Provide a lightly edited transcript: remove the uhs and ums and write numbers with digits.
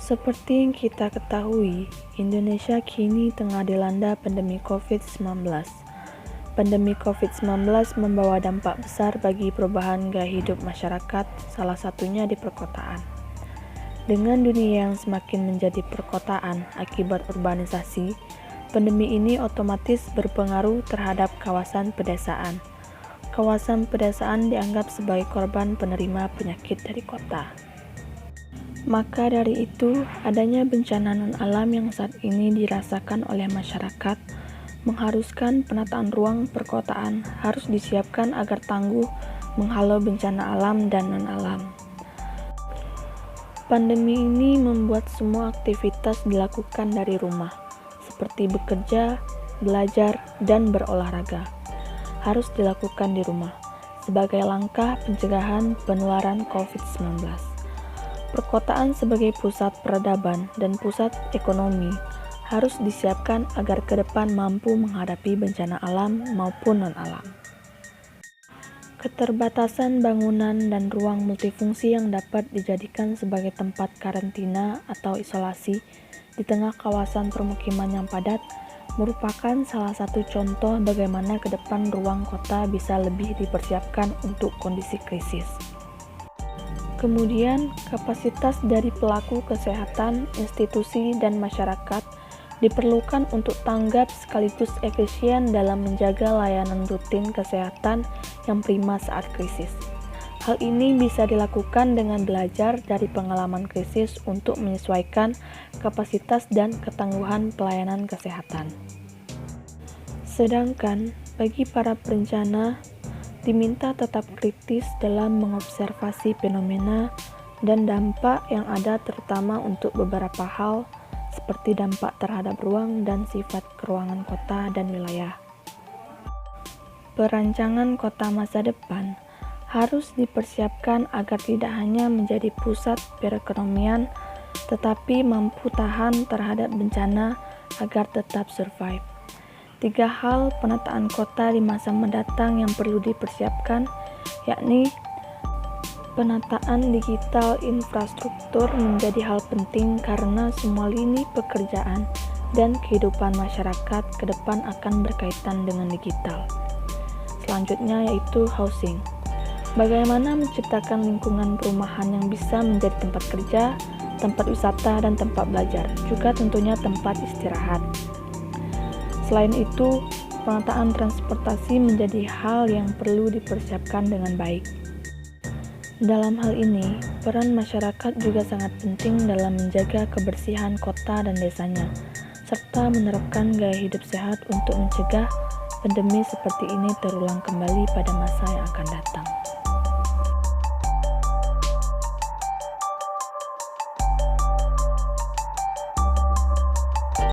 Seperti yang kita ketahui, Indonesia kini tengah dilanda pandemi COVID-19. Pandemi COVID-19 membawa dampak besar bagi perubahan gaya hidup masyarakat, salah satunya di perkotaan. Dengan dunia yang semakin menjadi perkotaan akibat urbanisasi, pandemi ini otomatis berpengaruh terhadap kawasan pedesaan. Kawasan pedesaan dianggap sebagai korban penerima penyakit dari kota. Maka dari itu, adanya bencana non-alam yang saat ini dirasakan oleh masyarakat mengharuskan penataan ruang perkotaan harus disiapkan agar tangguh menghalau bencana alam dan non-alam. Pandemi ini membuat semua aktivitas dilakukan dari rumah, seperti bekerja, belajar, dan berolahraga. Harus dilakukan di rumah, sebagai langkah pencegahan penularan COVID-19. Perkotaan sebagai pusat peradaban dan pusat ekonomi harus disiapkan agar ke depan mampu menghadapi bencana alam maupun non-alam. Keterbatasan bangunan dan ruang multifungsi yang dapat dijadikan sebagai tempat karantina atau isolasi di tengah kawasan permukiman yang padat merupakan salah satu contoh bagaimana ke depan ruang kota bisa lebih dipersiapkan untuk kondisi krisis. Kemudian, kapasitas dari pelaku kesehatan, institusi, dan masyarakat diperlukan untuk tanggap sekaligus efisien dalam menjaga layanan rutin kesehatan yang prima saat krisis. Hal ini bisa dilakukan dengan belajar dari pengalaman krisis untuk menyesuaikan kapasitas dan ketangguhan pelayanan kesehatan. Sedangkan, bagi para perencana, diminta tetap kritis dalam mengobservasi fenomena dan dampak yang ada terutama untuk beberapa hal seperti dampak terhadap ruang dan sifat keruangan kota dan wilayah. Perancangan kota masa depan harus dipersiapkan agar tidak hanya menjadi pusat perekonomian tetapi mampu tahan terhadap bencana agar tetap survive. 3 hal penataan kota di masa mendatang yang perlu dipersiapkan, yakni penataan digital infrastruktur menjadi hal penting karena semua lini pekerjaan dan kehidupan masyarakat ke depan akan berkaitan dengan digital. Selanjutnya yaitu housing. Bagaimana menciptakan lingkungan perumahan yang bisa menjadi tempat kerja, tempat wisata, dan tempat belajar, juga tentunya tempat istirahat. Selain itu, penataan transportasi menjadi hal yang perlu dipersiapkan dengan baik. Dalam hal ini, peran masyarakat juga sangat penting dalam menjaga kebersihan kota dan desanya, serta menerapkan gaya hidup sehat untuk mencegah pandemi seperti ini terulang kembali pada masa yang akan datang.